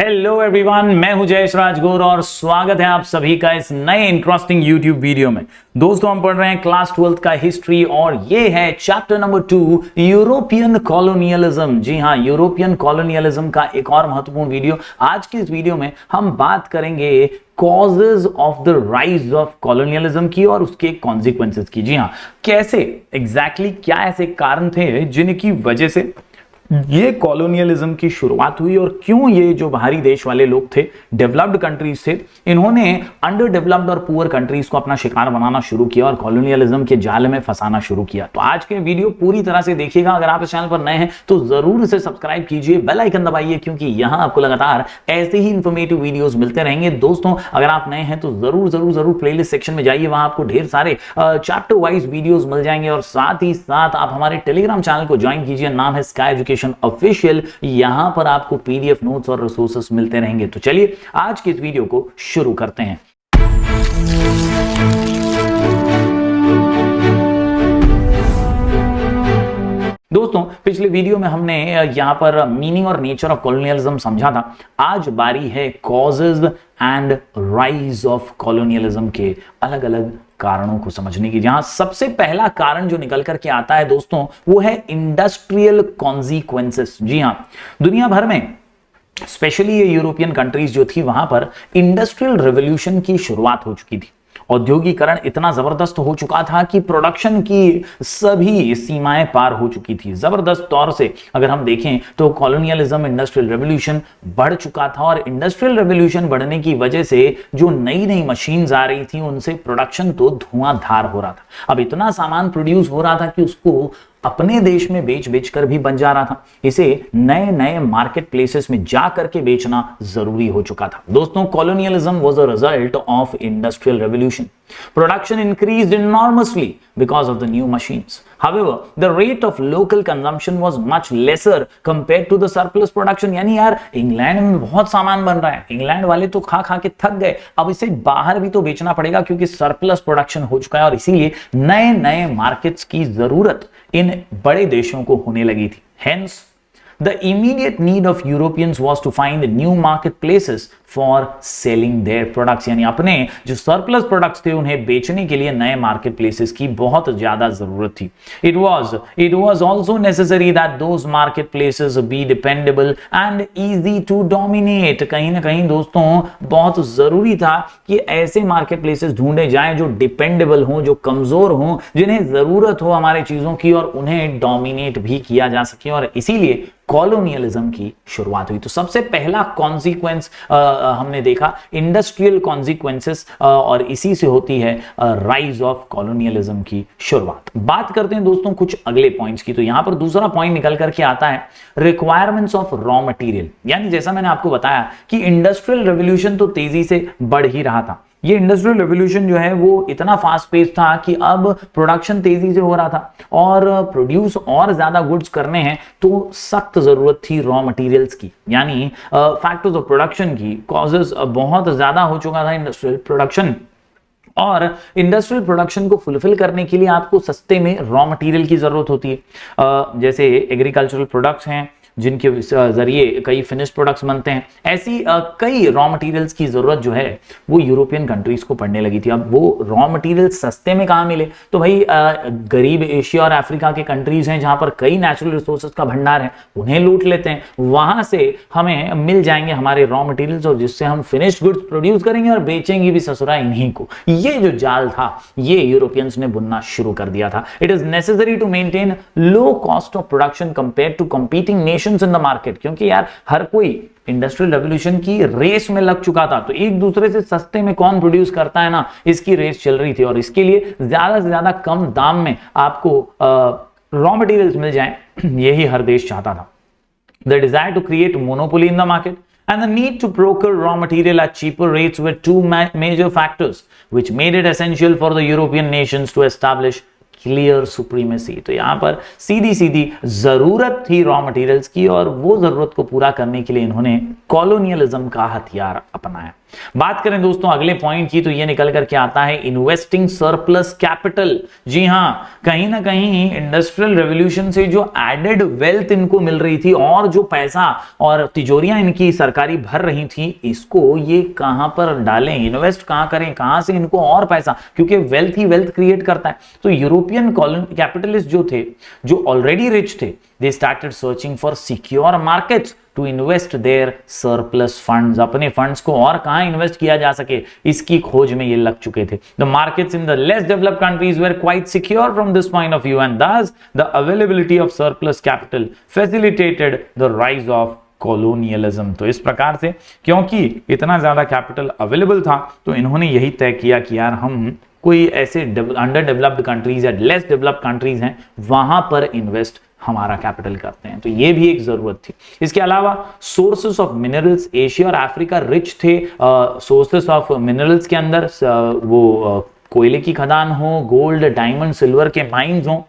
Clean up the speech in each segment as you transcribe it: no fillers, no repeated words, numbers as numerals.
Hello everyone, मैं हूं जयेश राजगुरु और स्वागत है आप सभी का इस नए इंटरेस्टिंग यूट्यूब वीडियो में। दोस्तों, हम पढ़ रहे हैं क्लास 12th का हिस्ट्री और ये है चैप्टर नंबर 2 यूरोपियन कॉलोनियलिज्म। जी हां, यूरोपियन कॉलोनियलिज्म का एक और महत्वपूर्ण वीडियो। आज की इस वीडियो में हम बात करेंगे causes of the rise of colonialism की और उसके कॉन्सिक्वेंसेस की। जी हां, कैसे एग्जैक्टली क्या ऐसे कारण थे जिनकी वजह से ये कॉलोनियलिज्म की शुरुआत हुई और क्यों ये जो बाहरी देश वाले लोग थे, डेवलप्ड कंट्रीज थे, इन्होंने अंडर डेवलप्ड और पुअर कंट्रीज को अपना शिकार बनाना शुरू किया और कॉलोनियलिज्म के जाल में फंसाना शुरू किया। तो आज के वीडियो पूरी तरह से देखिएगा। अगर आप इस चैनल पर नए हैं तो जरूर इसे सब्सक्राइब कीजिए, बेल आइकन दबाइए, क्योंकि यहां आपको लगातार ऐसे ही इंफॉर्मेटिव वीडियोस मिलते रहेंगे। दोस्तों, अगर आप नए हैं तो जरूर जरूर जरूर प्लेलिस्ट सेक्शन में जाइए, वहां आपको ढेर सारे चैप्टर वाइज वीडियोस मिल जाएंगे और साथ ही साथ आप हमारे टेलीग्राम चैनल को ज्वाइन कीजिए, नाम है स्काई एजुकेशन ऑफिशियल। यहां पर आपको पीडीएफ नोट्स और रिसोर्सेस मिलते रहेंगे। तो चलिए आज के इस वीडियो को शुरू करते हैं। दोस्तों, पिछले वीडियो में हमने यहां पर मीनिंग और नेचर ऑफ कॉलोनियलिज्म समझा था। आज बारी है causes and rise of colonialism के अलग अलग कारणों को समझने की, जहां सबसे पहला कारण जो निकल करके आता है दोस्तों, वो है इंडस्ट्रियल कॉन्सिक्वेंसेस। जी हां, दुनिया भर में स्पेशली ये यूरोपियन कंट्रीज जो थी, वहां पर इंडस्ट्रियल रेवोल्यूशन की शुरुआत हो चुकी थी। औद्योगिकरण इतना जबरदस्त हो चुका था कि प्रोडक्शन की सभी सीमाएं पार हो चुकी थी। जबरदस्त तौर से अगर हम देखें तो कॉलोनियलिज्म, इंडस्ट्रियल रेवोल्यूशन बढ़ चुका था और इंडस्ट्रियल रेवोल्यूशन बढ़ने की वजह से जो नई नई मशीन्स आ रही थी, उनसे प्रोडक्शन तो धुआंधार हो रहा था। अब इतना सामान प्रोड्यूस हो रहा था कि उसको अपने देश में बेच बेच कर भी बन जा रहा था। इसे नए नए मार्केट प्लेसेस में जा करके बेचना जरूरी हो चुका था। दोस्तों, colonialism was a result of industrial revolution. Production increased enormously because of the new machines. However, the rate of local consumption was much lesser compared to the surplus production. यानी यार, इंग्लैंड में बहुत सामान बन रहा है, इंग्लैंड वाले तो खा खा के थक गए, अब इसे बाहर भी तो बेचना पड़ेगा क्योंकि सरप्लस प्रोडक्शन हो चुका है और इसीलिए नए नए मार्केट्स की जरूरत इन बड़े देशों को होने लगी थी। Hence, the immediate need of Europeans was to find new marketplaces for selling their products. यानी अपने जो सरप्लस प्रोडक्ट्स थे उन्हें बेचने के लिए नए मार्केट प्लेसेस की बहुत ज्यादा जरूरत थी। It was also necessary that those marketplaces be dependable and easy to dominate. कहीं ना कहीं दोस्तों बहुत जरूरी था कि ऐसे मार्केट प्लेसेस ढूंढे जाएं जो डिपेंडेबल हों, जो कमजोर हों, जिन्हें जरूरत हो हमारे चीजों की और उन्हें डोमिनेट भी किया जा सके, और इसीलिए कॉलोनियलिज्म की शुरुआत हुई। तो सबसे पहला कॉन्सिक्वेंस हमने देखा इंडस्ट्रियल कॉन्सिक्वेंसेस, और इसी से होती है राइज ऑफ कॉलोनियलिज्म की शुरुआत। बात करते हैं दोस्तों कुछ अगले पॉइंट्स की। तो यहां पर दूसरा पॉइंट निकल करके आता है रिक्वायरमेंट्स ऑफ रॉ मटेरियल। यानी जैसा मैंने आपको बताया कि इंडस्ट्रियल रेवोल्यूशन तो तेजी से बढ़ ही रहा था। ये इंडस्ट्रियल रेवोल्यूशन जो है वो इतना फास्ट पेस था कि अब प्रोडक्शन तेजी से हो रहा था और प्रोड्यूस और ज्यादा गुड्स करने हैं तो सख्त जरूरत थी रॉ मटेरियल्स की, यानी फैक्टर्स ऑफ प्रोडक्शन की। कॉजेस बहुत ज्यादा हो चुका था इंडस्ट्रियल प्रोडक्शन, और इंडस्ट्रियल प्रोडक्शन को फुलफिल करने के लिए आपको सस्ते में रॉ मटेरियल की जरूरत होती है। जैसे एग्रीकल्चरल प्रोडक्ट्स हैं जिनके जरिए कई फिनिश्ड प्रोडक्ट्स बनते हैं, ऐसी कई रॉ मटेरियल्स की जरूरत जो है वो यूरोपियन कंट्रीज को पड़ने लगी थी। अब वो रॉ मटेरियल सस्ते में कहाँ मिले? तो भाई गरीब एशिया और अफ्रीका के कंट्रीज हैं जहां पर कई नेचुरल रिसोर्सेज का भंडार है, उन्हें लूट लेते हैं, वहां से हमें मिल जाएंगे हमारे रॉ मटेरियल्स और जिससे हम फिनिश्ड गुड्स प्रोड्यूस करेंगे और बेचेंगे भी ससुरा इन्हीं को। ये जो जाल था ये यूरोपियंस ने बुनना शुरू कर दिया था। It is necessary to maintain low cost of production compare to competing nations in the market, क्योंकि यार हर कोई इंडस्ट्रियल रेवोल्यूशन की रेस में लग चुका था। तो एक दूसरे से सस्ते में कौन प्रोड्यूस करता है ना, इसकी रेस चल रही थी और इसके लिए ज्यादा से ज्यादा कम दाम में आपको रॉ मटेरियल्स मिल जाएं, यही हर देश चाहता था। The desire to create monopoly in the market and the need to procure raw material at cheaper rates were two major factors which made it essential for the European nations to establish clear supremacy. तो यहां पर सीधी सीधी जरूरत थी raw materials की, और वो जरूरत को पूरा करने के लिए इन्होंने कॉलोनियलिज्म का हथियार अपनाया। बात करें दोस्तों अगले पॉइंट की, तो ये निकल करके आता है इन्वेस्टिंग सरप्लस कैपिटल। जी हां, कहीं ना कहीं इंडस्ट्रियल रेवोल्यूशन से जो एडेड वेल्थ इनको मिल रही थी और जो पैसा और तिजोरियां इनकी सरकारी भर रही थी, इसको ये कहां पर डालें, इन्वेस्ट कहां करें, कहां से इनको और पैसा, क्योंकि वेल्थ ही वेल्थ क्रिएट करता है। तो यूरोपियन कैपिटलिस्ट जो थे, जो ऑलरेडी रिच थे, they started searching for secure markets to invest their surplus funds. अपने फंड्स को और कहां इन्वेस्ट किया जा सके, इसकी खोज में ये लग चुके थे। The markets in the less developed countries were quite secure from this point of view, and thus the availability of surplus capital facilitated the rise of colonialism. तो इस प्रकार से क्योंकि इतना ज्यादा कैपिटल अवेलेबल था, तो इन्होंने यही तय किया कि यार हम कोई ऐसे अंडर डेवलप्ड कंट्रीज या लेस डेवलप्ड कंट्रीज हैं, वहां पर इन्वेस्ट हमारा कैपिटल करते हैं। तो ये भी एक जरूरत थी। इसके अलावा सोर्सेस ऑफ मिनरल्स, एशिया और अफ्रीका रिच थे सोर्सेस ऑफ मिनरल्स के अंदर, वो कोयले की खदान हो, गोल्ड, डायमंड, सिल्वर के माइंस हो,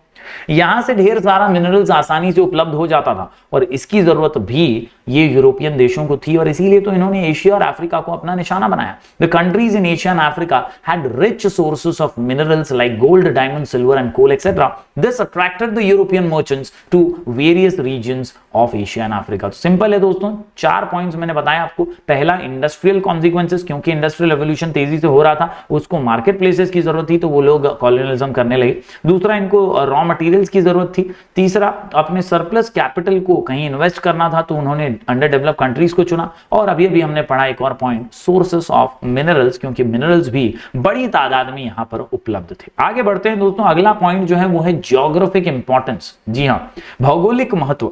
यहां से ढेर सारा मिनरल्स आसानी से उपलब्ध हो जाता था, और इसकी जरूरत भी ये यूरोपियन देशों को थी, और इसीलिए तो इन्होंने एशिया और अफ्रीका को अपना निशाना बनाया। The countries in Asia and Africa had rich sources of minerals like gold, diamond, silver and coal etcetera. This attracted the European merchants to various regions of Asia and Africa. तो simple है दोस्तों, 4 points मैंने बताया आपको। पहला, industrial consequences, क्योंकि industrial revolution तेजी से हो रहा था, उसको मार्केट प्लेसेस की जरूरत थी, तो वो लोग कॉलोनियलिज्म करने लगे। दूसरा, इनको रॉ मटेरियल्स की जरूरत थी। तीसरा, अपने सरप्लस कैपिटल को कहीं इन्वेस्ट करना था, तो उन्होंने अंडर डेवलप्ड कंट्रीज को चुना। और अभी अभी हमने पढ़ा एक और पॉइंट, सोर्सेस ऑफ मिनरल्स, क्योंकि मिनरल्स भी बड़ी तादाद में यहां पर उपलब्ध थे। आगे बढ़ते हैं दोस्तों, अगला पॉइंट जो है वो है ज्योग्राफिक इंपॉर्टेंस। जी हां, भौगोलिक महत्व।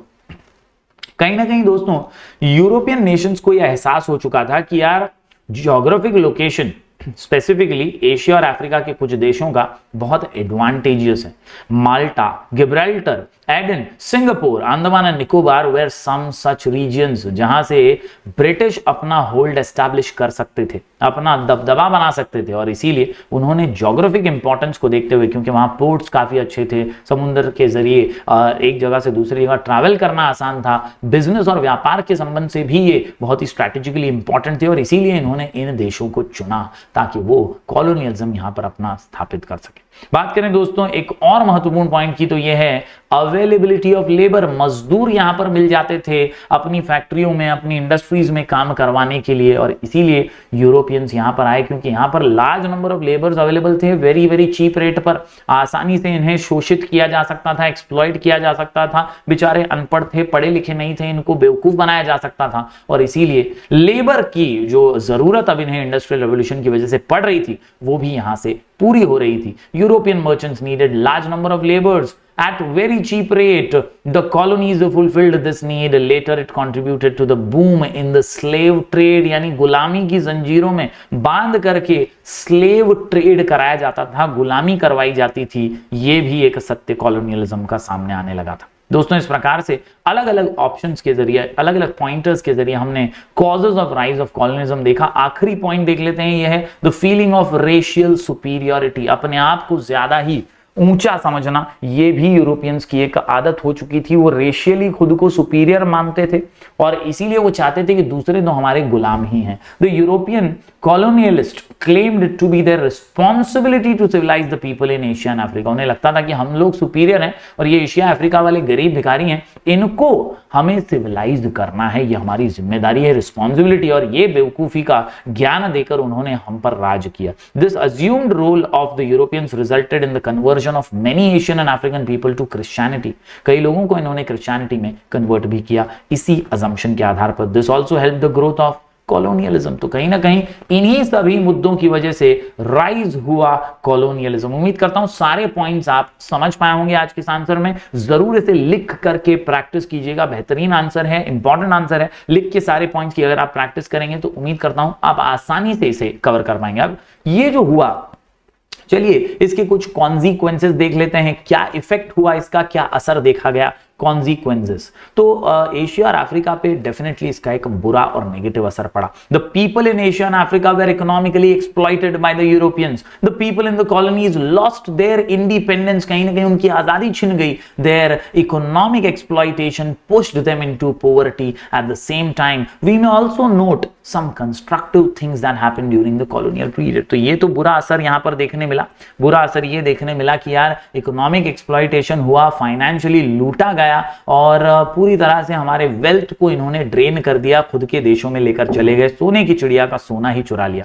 कहीं ना कहीं दोस्तों यूरोपियन नेशंस को यह एहसास हो चुका था कि यार ज्योग्राफिक लोकेशन स्पेसिफिकली एशिया और अफ्रीका के कुछ देशों का बहुत एडवांटेजियस है। Malta, Gibraltar, Aden, Singapore, Andaman and Nicobar were some such regions, जहां से ब्रिटिश अपना होल्ड एस्टैब्लिश कर सकते थे, अपना दबदबा बना सकते थे। और इसीलिए उन्होंने ज्योग्राफिक इंपॉर्टेंस को देखते हुए, क्योंकि वहां पोर्ट्स काफी अच्छे थे, समुद्र के जरिए एक जगह से दूसरी जगह ट्रैवल करना आसान था, बिजनेस और व्यापार के संबंध से भी ये बहुत ही स्ट्रैटेजिकली इंपॉर्टेंट थे, और इसीलिए इन्होंने इन देशों को चुना ताकि वो कॉलोनियलिज्म यहां पर अपना स्थापित कर सके। बात करें दोस्तों एक और महत्वपूर्ण पॉइंट की, तो यह है अवेलेबिलिटी ऑफ लेबर। मजदूर यहां पर मिल जाते थे अपनी फैक्ट्रियों में, अपनी इंडस्ट्रीज में काम करवाने के लिए, और इसीलिए यूरोपियंस यहां पर आए, क्योंकि यहां पर large number of labours available थे, वेरी वेरी चीप रेट पर। आसानी से इन्हें शोषित किया जा सकता था, एक्सप्लॉइट किया जा सकता था। बेचारे अनपढ़ थे, पढ़े लिखे नहीं थे, इनको बेवकूफ बनाया जा सकता था, और इसीलिए लेबर की जो जरूरत अब इन्हें इंडस्ट्रियल रेवोल्यूशन की वजह से पड़ रही थी, वो भी यहां से पूरी हो रही थी। European merchants needed large number of labours at very cheap rate. The colonies fulfilled this need. Later it contributed to the boom in the slave trade, यानी गुलामी की जंजीरों में बांध करके स्लेव ट्रेड कराया जाता था, गुलामी करवाई जाती थी। ये भी एक सत्य कॉलोनियलिज्म का सामने आने लगा था। दोस्तों इस प्रकार से अलग अलग ऑप्शंस के जरिए, अलग अलग पॉइंटर्स के जरिए हमने causes of rise of colonialism देखा। आखिरी पॉइंट देख लेते हैं, यह है the feeling of racial superiority. अपने आप को ज्यादा ही ऊंचा समझना, ये भी यूरोपियंस की एक आदत हो चुकी थी। वो रेशियली खुद को सुपीरियर मानते थे, और इसीलिए वो चाहते थे कि दूसरे तो हमारे गुलाम ही हैं। The European colonialist claimed to be their responsibility to civilize the people in Asia and Africa। उन्हें लगता था कि हम लोग सुपीरियर हैं और ये एशिया अफ्रीका वाले गरीब भिखारी हैं, इनको हमें सिविलाइज करना है, ये हमारी जिम्मेदारी है, रिस्पॉन्सिबिलिटी। और ये बेवकूफी का ज्ञान देकर उन्होंने हम पर राज किया। This assumed role of the Europeans resulted in the conversion of many Asian and African people to Christianity। कई लोगों को इन्होंने क्रिश्चियनिटी में कन्वर्ट भी किया इसी assumption के आधार पर। This also helped the growth of colonialism. तो कहीं ना कहीं इन्हीं सभी मुद्दों की वजह से राइज हुआ कॉलोनियलिज्म। उम्मीद करता हूं सारे पॉइंट्स आप समझ पाए होंगे आज के आंसर में। जरूर इसे लिख करके प्रैक्टिस कीजिएगा, बेहतरीन आंसर है, इंपॉर्टेंट आंसर है। लिख के सारे पॉइंट्स की अगर आप प्रैक्टिस करेंगे तो उम्मीद करता हूं आप आसानी से इसे कवर कर पाएंगे। अब ये जो हुआ, चलिए इसके कुछ कॉन्सिक्वेंसेस देख लेते हैं, क्या इफेक्ट हुआ इसका, क्या असर देखा गया कॉन्सिक्वेंसेस। तो एशिया और अफ्रीका पे डेफिनेटली इसका एक बुरा और नेगेटिव असर पड़ा। The people in Asia and Africa were economically exploited by the Europeans. The people in the colonies lost their independence, कहीं ना कहीं उनकी आजादी छिन गई। Their economic exploitation pushed them into poverty. At the same time we may also note some constructive things that happened during the colonial period. तो ये तो बुरा असर यहां पर देखने मिला। बुरा असर ये देखने मिला कि यार इकोनॉमिक एक्सप्लॉइटेशन हुआ, फाइनेंशियली लूटा गया और पूरी तरह से हमारे वेल्थ को इन्होंने ड्रेन कर दिया, खुद के देशों में लेकर चले गए, सोने की चिड़िया का सोना ही चुरा लिया।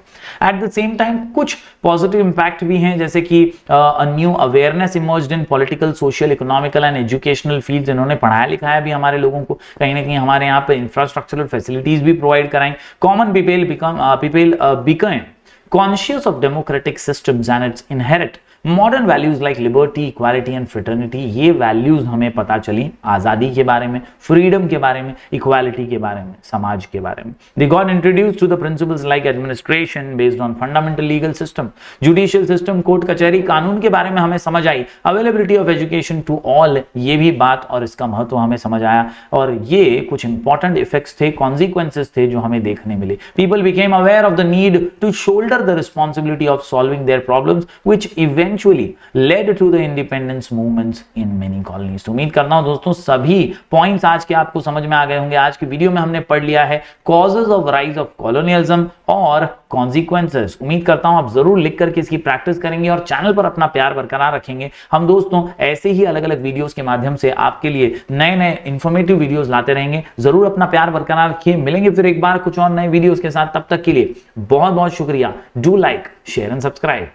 एट द सेम टाइम कुछ पॉजिटिव इंपैक्ट भी हैं, जैसे कि a new awareness emerged in political, social, economical and educational fields. इन्होंने पढ़ाया लिखाया भी हमारे लोगों को, कहीं ना कहीं हमारे यहाँ पे इंफ्रास्ट्रक्चरल फैसिलिटीज भी प्रोवाइड कराएं। Common people become conscious of democratic systems and its inherent modern values like liberty, equality and fraternity. ये वैल्यूज हमें पता चली आजादी के बारे में, फ्रीडम के बारे में, इक्वालिटी के बारे में, समाज के बारे में। They got introduced to the principles like administration based on fundamental legal system, judicial system, court कचहरी, कानून के बारे में हमें समझ आई। Availability of education to all, ये भी बात और इसका महत्व हमें समझ आया। और ये कुछ इंपॉर्टेंट इफेक्ट्स थे, कॉन्सिक्वेंसेस थे जो हमें देखने मिले। People became aware of the need to shoulder the responsibility of solving their problems which eventually led to the independence movements in many colonies। तो उम्मीद करता हूं दोस्तों सभी पॉइंट्स आज के आपको समझ में आ गए होंगे। आज की वीडियो में हमने पढ़ लिया है causes of rise of colonialism और कॉन्सिक्वेंसेस। उम्मीद करता हूं आप जरूर लिख करके इसकी प्रैक्टिस करेंगे और चैनल पर अपना प्यार बरकरार रखेंगे। हम दोस्तों ऐसे ही अलग अलग वीडियोस के माध्यम से आपके लिए नए नए इंफॉर्मेटिव वीडियोस लाते रहेंगे। जरूर अपना प्यार बरकरार रखिए। मिलेंगे फिर एक बार कुछ और नए वीडियोस के साथ, तब तक के लिए बहुत बहुत शुक्रिया। Do like, share and subscribe.